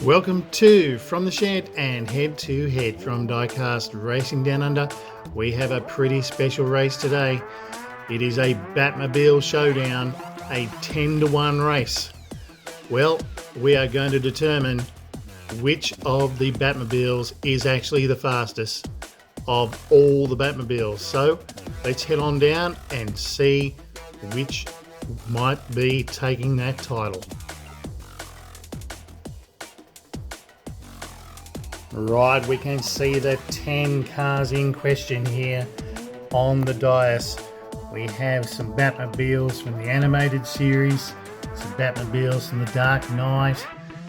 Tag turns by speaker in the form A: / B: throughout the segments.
A: Welcome to From the Shed and Head to Head from Diecast Racing Down Under. We have a pretty special race today. It is a Batmobile showdown, a 10-to-1 race. Well, we are going to determine which of the Batmobiles is actually the fastest of all the Batmobiles. So let's head on down and see which might be taking that title. Right, we can see the 10 cars in question here on the dais. We have some Batmobiles from the animated series, some Batmobiles from the Dark Knight,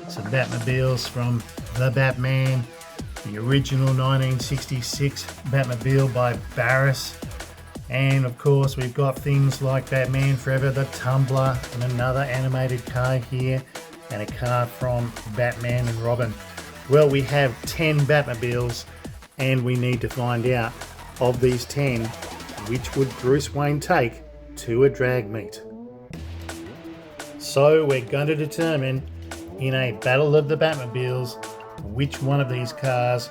A: some Batmobiles from The Batman, the original 1966 Batmobile by Barris, and of course we've got things like Batman Forever, the Tumbler, and another animated car here, and a car from Batman and Robin. Well, we have 10 Batmobiles, and we need to find out, of these 10, which would Bruce Wayne take to a drag meet. So we're going to determine, in a battle of the Batmobiles, which one of these cars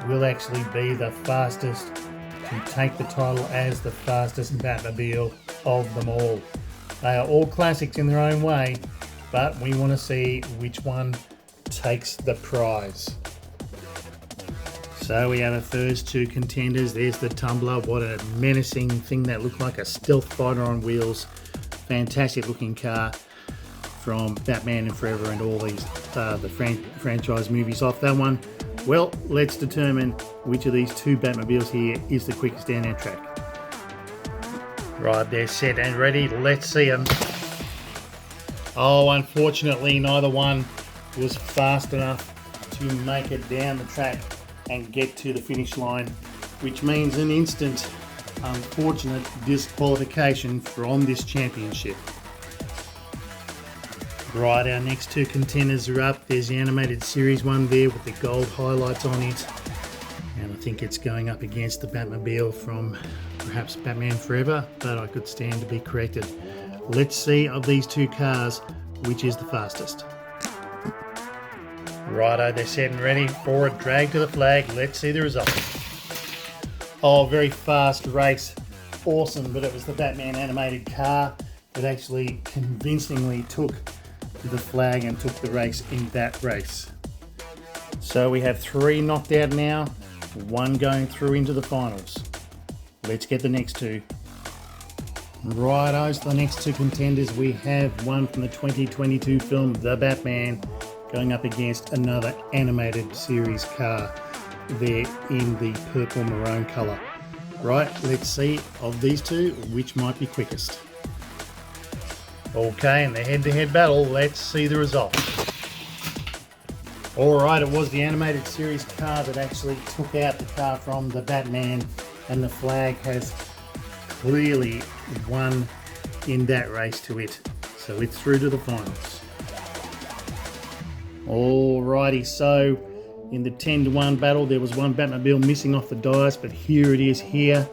A: will actually be the fastest to take the title as the fastest Batmobile of them all. They are all classics in their own way, but we want to see which one takes the prize. So we have the first two contenders. There's the Tumbler. What a menacing thing that looked like a stealth fighter on wheels. Fantastic looking car from Batman and Forever and all these the franchise movies off that one. Well, let's determine which of these two Batmobiles here is the quickest down our track. Right, they're set and ready. Let's see them. Oh, unfortunately, neither one was fast enough to make it down the track and get to the finish line, which means an instant unfortunate disqualification from this championship. Right, our next two contenders are up. There's the animated series one there with the gold highlights on it, and I think it's going up against the Batmobile from perhaps Batman Forever, but I could stand to be corrected. Let's see, of these two cars, which is the fastest. Righto, they're set and ready for a drag to the flag. Let's see the result. Oh, very fast race. Awesome, but it was the Batman animated car that actually convincingly took the flag and took the race in that race. So we have 3 knocked out now, 1 going through into the finals. Let's get the next two. Righto, so the next two contenders, we have one from the 2022 film The Batman going up against another animated series car there in the purple maroon colour. Right, let's see, of these two, which might be quickest. Okay, in the head-to-head battle, let's see the result. Alright, it was the animated series car that actually took out the car from the Batman, and the flag has clearly won in that race to it. So it's through to the finals. Alrighty, so in the 10-to-1 battle, there was one Batmobile missing off the dice, but here it is here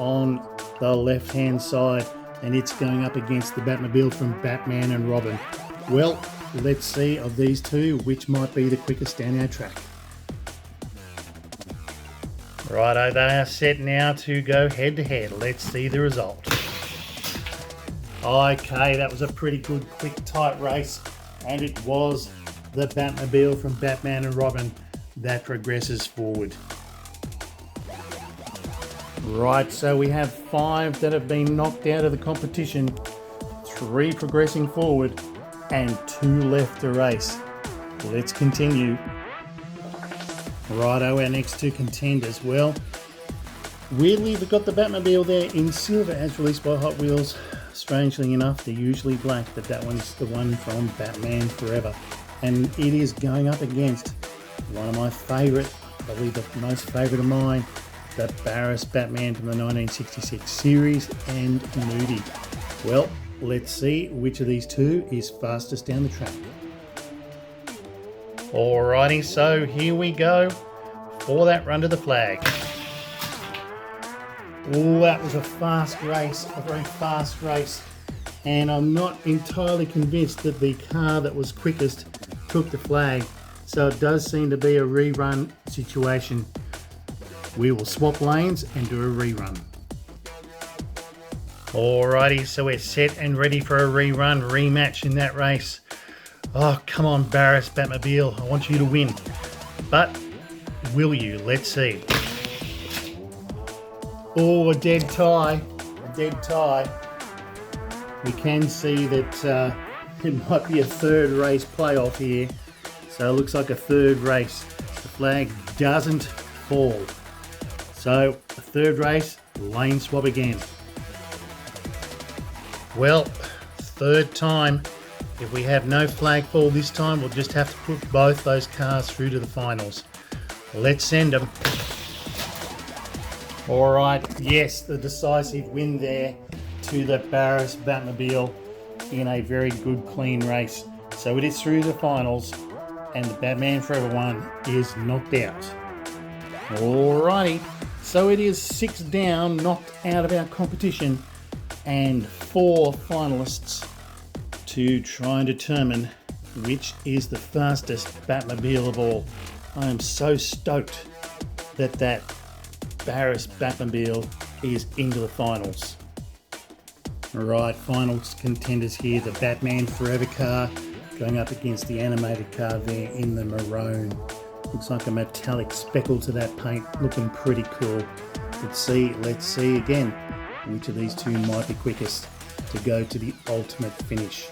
A: on the left-hand side, and it's going up against the Batmobile from Batman and Robin. Well, let's see, of these two, which might be the quickest down our track. Righto, they are set now to go head-to-head. Let's see the result. Okay, that was a pretty good, quick, tight race, and it was the Batmobile from Batman and Robin that progresses forward. Right, so we have 5 that have been knocked out of the competition, 3 progressing forward, and 2 left to race. Let's continue. Righto, our next two contenders. Well, weirdly, we've got the Batmobile there in silver as released by Hot Wheels. Strangely enough, they're usually black, but that one's the one from Batman Forever. And it is going up against one of my favourite, probably the most favourite of mine, the Barris Batman from the 1966 series and movie. Well, let's see which of these two is fastest down the track. Alrighty, so here we go for that run to the flag. Oh, that was a fast race, a very fast race. And I'm not entirely convinced that the car that was quickest took the flag. So it does seem to be a rerun situation. We will swap lanes and do a rerun. Alrighty, so we're set and ready for a rerun, rematch in that race. Oh, come on, Barris Batmobile, I want you to win. But will you? Let's see. Oh, a dead tie. A dead tie. We can see that it might be a third race playoff here. So it looks like a third race. The flag doesn't fall. So a third race, lane swap again. Well, third time. If we have no flag fall this time, we'll just have to put both those cars through to the finals. Let's send them. All right, yes, the decisive win there to the Barris Batmobile in a very good, clean race. So it is through the finals, and the Batman Forever one is knocked out. Alrighty, so it is 6 down, knocked out of our competition, and 4 finalists to try and determine which is the fastest Batmobile of all. I am so stoked that that Barris Batmobile is into the finals. Alright, finals contenders here, the Batman Forever car going up against the animated car there in the maroon. Looks like a metallic speckle to that paint, looking pretty cool. Let's see again which of these two might be quickest to go to the ultimate finish.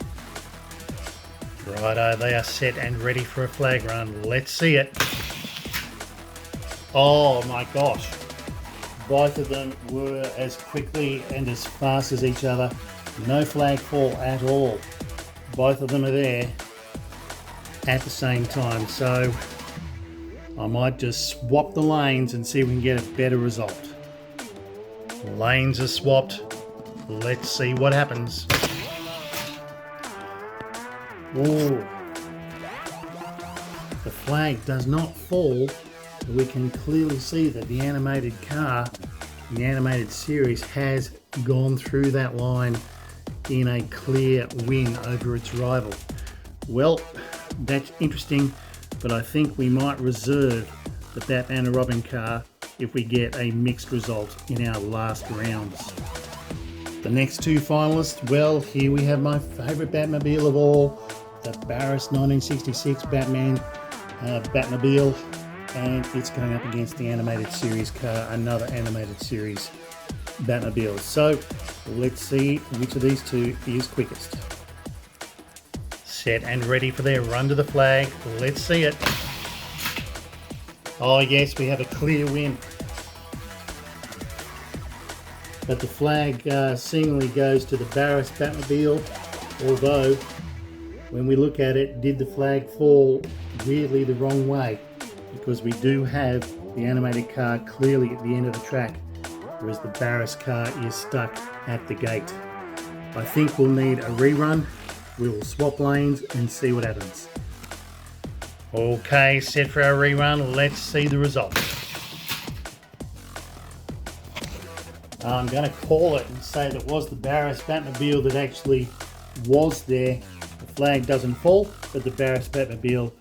A: Righto, they are set and ready for a flag run. Let's see it. Oh my gosh. Both of them were as quickly and as fast as each other. No flag fall at all. Both of them are there at the same time. So I might just swap the lanes and see if we can get a better result. Lanes are swapped. Let's see what happens. Oh, the flag does not fall. We can clearly see that the animated car, the animated series, has gone through that line in a clear win over its rival. Well, that's interesting, but I think we might reserve the Batman and Robin car if we get a mixed result in our last rounds. The next two finalists, well, here we have my favourite Batmobile of all, the Barris 1966 Batman Batmobile, and it's going up against the animated series car, another animated series Batmobile. So let's see which of these two is quickest. Set and ready for their run to the flag. Let's see it. Oh yes, we have a clear win. But the flag seemingly goes to the Barris Batmobile, although when we look at it, did the flag fall weirdly the wrong way? Because we do have the animated car clearly at the end of the track, whereas the Barris car is stuck at the gate. I think we'll need a rerun. We will swap lanes and see what happens. Okay, set for our rerun. Let's see the result. I'm going to call it and say that it was the Barris Batmobile that actually was there. The flag doesn't fall, but the Barris Batmobile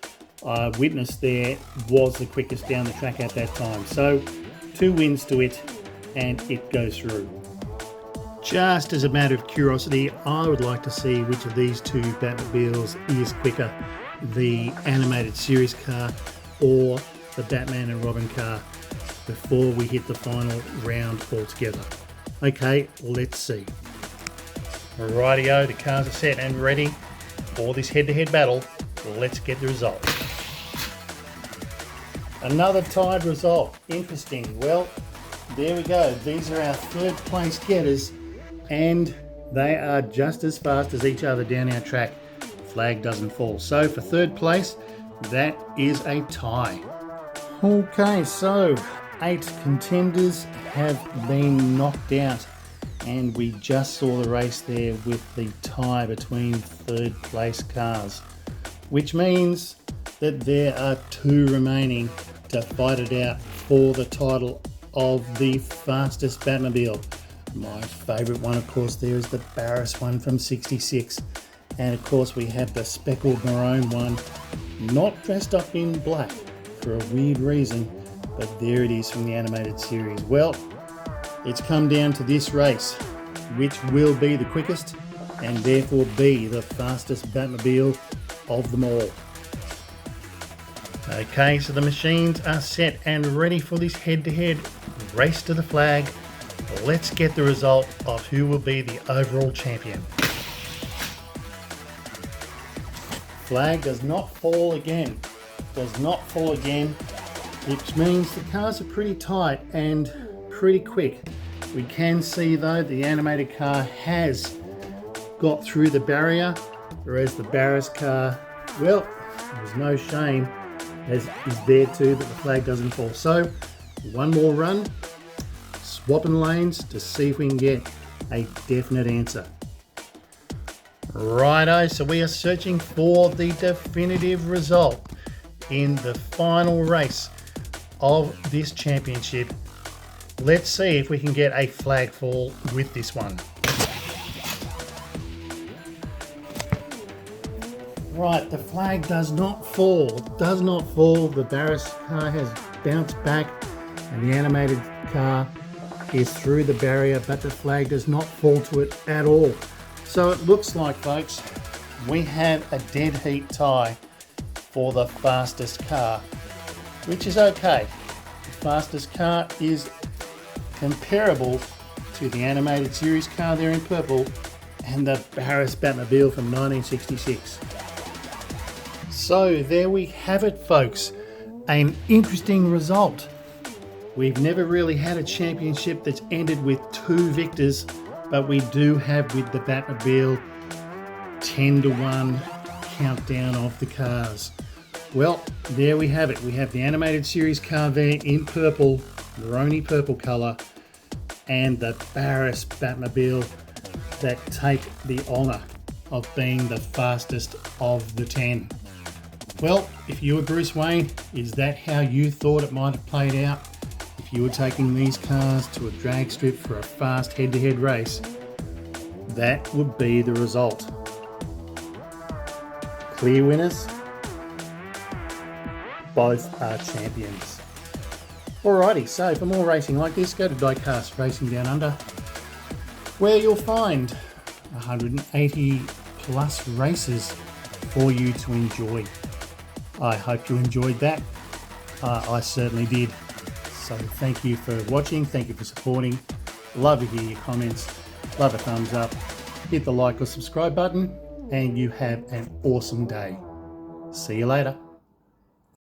A: witnessed there was the quickest down the track at that time. So 2 wins to it, and it goes through. Just as a matter of curiosity, I would like to see which of these 2 Batmobiles is quicker, the animated series car or the Batman and Robin car, before we hit the final round altogether. Okay, let's see. Rightio, the cars are set and ready for this head-to-head battle. Let's get the result. Another tied result. Interesting. Well, there we go. These are our 3rd place getters, and they are just as fast as each other down our track. Flag doesn't fall. So for 3rd place, that is a tie. Okay, so 8 contenders have been knocked out, and we just saw the race there with the tie between 3rd place cars, which means that there are 2 remaining to fight it out for the title of the fastest Batmobile. My favourite one, of course, there is the Barris one from '66, and of course we have the speckled maroon one not dressed up in black for a weird reason, but there it is from the animated series. Well, it's come down to this race, which will be the quickest and therefore be the fastest Batmobile of them all. Okay, so the machines are set and ready for this head-to-head race to the flag. Let's get the result of who will be the overall champion. Flag does not fall again. Does not fall again, which means the cars are pretty tight and pretty quick. We can see though the animated car has got through the barrier, whereas the Barris car, well, there's no shame, as is there too, but the flag doesn't fall. So one more run, swapping lanes to see if we can get a definite answer. Righto, so we are searching for the definitive result in the final race of this championship. Let's see if we can get a flag fall with this one. Right, the flag does not fall. It does not fall. The Barris car has bounced back and the animated car is through the barrier, but the flag does not fall to it at all. So it looks like, folks, we have a dead heat tie for the fastest car, which is okay. The fastest car is comparable to the animated series car there in purple and the Barris Batmobile from 1966. So there we have it, folks. An interesting result. We've never really had a championship that's ended with 2 victors, but we do have with the Batmobile 10-1 countdown of the cars. Well, there we have it. We have the animated series car there in purple, Maroni purple colour, and the Barris Batmobile that take the honour of being the fastest of the 10. Well, if you were Bruce Wayne, is that how you thought it might have played out? If you were taking these cars to a drag strip for a fast head-to-head race, that would be the result. Clear winners, both are champions. Alrighty, so for more racing like this, go to Diecast Racing Down Under, where you'll find 180 plus races for you to enjoy. I hope you enjoyed that. I certainly did. So thank you for watching, thank you for supporting. Love to hear your comments, love a thumbs up, hit the like or subscribe button, and you have an awesome day. See you later.